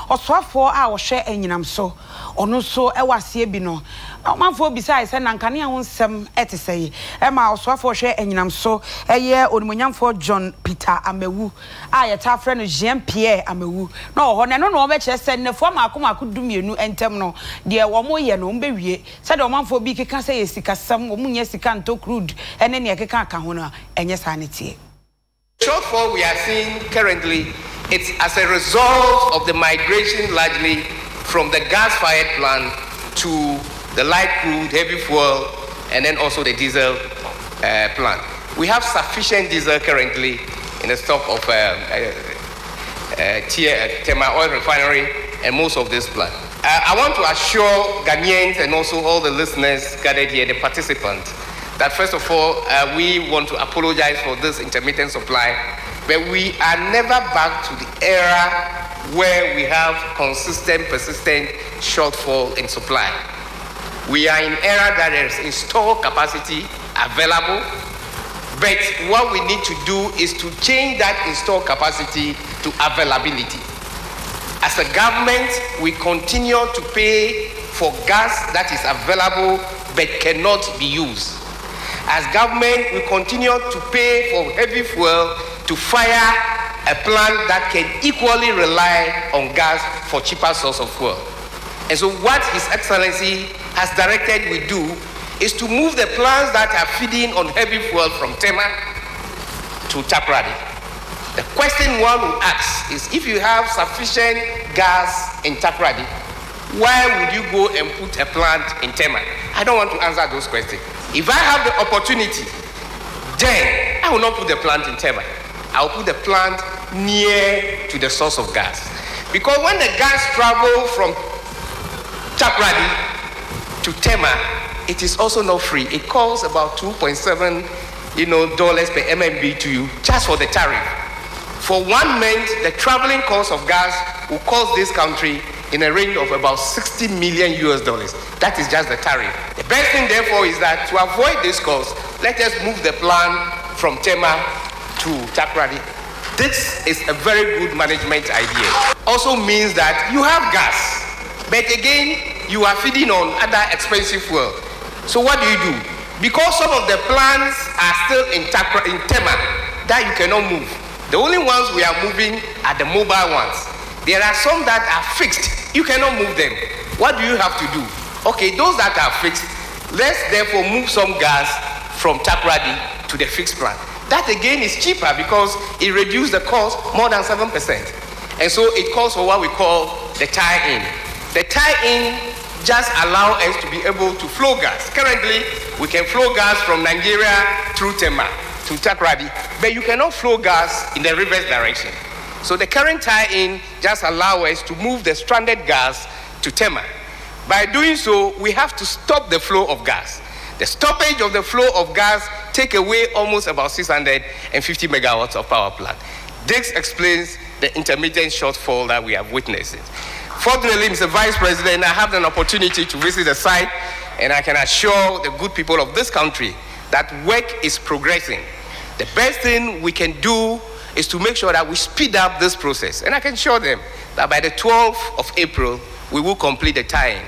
Oswafo a ohwe enyinam so ono so ewase bi no manfo bisa ise nankane ho nsem eteseye ma oswafo hwe enyinam so eye onimonyamfo John Peter Amewu a yeta frɛ no Jean Pierre Amewu na oho ne no be kire se nefo maako dumienu entem no de wo mo ye no mbewie se de manfo bi keka se yesikasam wo munye sika nto crude ene ne keka aka ho no enye sanity. Shortfall we are seeing currently, it's as a result of the migration largely from the gas-fired plant to the light crude, heavy fuel, and then also the diesel plant. We have sufficient diesel currently in the stock of Tema Oil Refinery and most of this plant. I want to assure Ghanaians and also all the listeners gathered here, the participants, that first of all, we want to apologize for this intermittent supply, but we are never back to the era where we have consistent, persistent shortfall in supply. We are in an era that there is installed capacity available, but what we need to do is to change that installed capacity to availability. As a government, we continue to pay for gas that is available but cannot be used. As government, we continue to pay for heavy fuel to fire a plant that can equally rely on gas for cheaper source of fuel. And so what His Excellency has directed we do is to move the plants that are feeding on heavy fuel from Tema to Takoradi. The question one will ask is, if you have sufficient gas in Takoradi, why would you go and put a plant in Tema? I don't want to answer those questions. If I have the opportunity, then I will not put the plant in Tema. I will put the plant near to the source of gas. Because when the gas travels from Takoradi to Tema, it is also not free. It costs about $2.7 dollars per MMBTU just for the tariff. For 1 month, the traveling cost of gas will cost this country in a range of about $60 million. That is just the tariff. The best thing, therefore, is that to avoid this cost, let us move the plant from Tema to Takoradi. This is a very good management idea. Also means that you have gas, but again, you are feeding on other expensive fuel. So what do? Because some of the plants are still in Tema that you cannot move. The only ones we are moving are the mobile ones. There are some that are fixed. You cannot move them. What do you have to do? Okay, those that are fixed, let's therefore move some gas from Takoradi to the fixed plant. That again is cheaper because it reduces the cost more than 7%. And so it calls for what we call the tie-in. The tie-in just allows us to be able to flow gas. Currently, we can flow gas from Nigeria through Tema to Takoradi, but you cannot flow gas in the reverse direction. So the current tie-in just allows us to move the stranded gas to Tema. By doing so, we have to stop the flow of gas. The stoppage of the flow of gas take away almost about 650 megawatts of power plant. This explains the intermittent shortfall that we have witnessed. Fortunately, Mr. Vice President, I have an opportunity to visit the site, and I can assure the good people of this country that work is progressing. The best thing we can do is to make sure that we speed up this process. And I can assure them that by the 12th of April, we will complete the tie-in.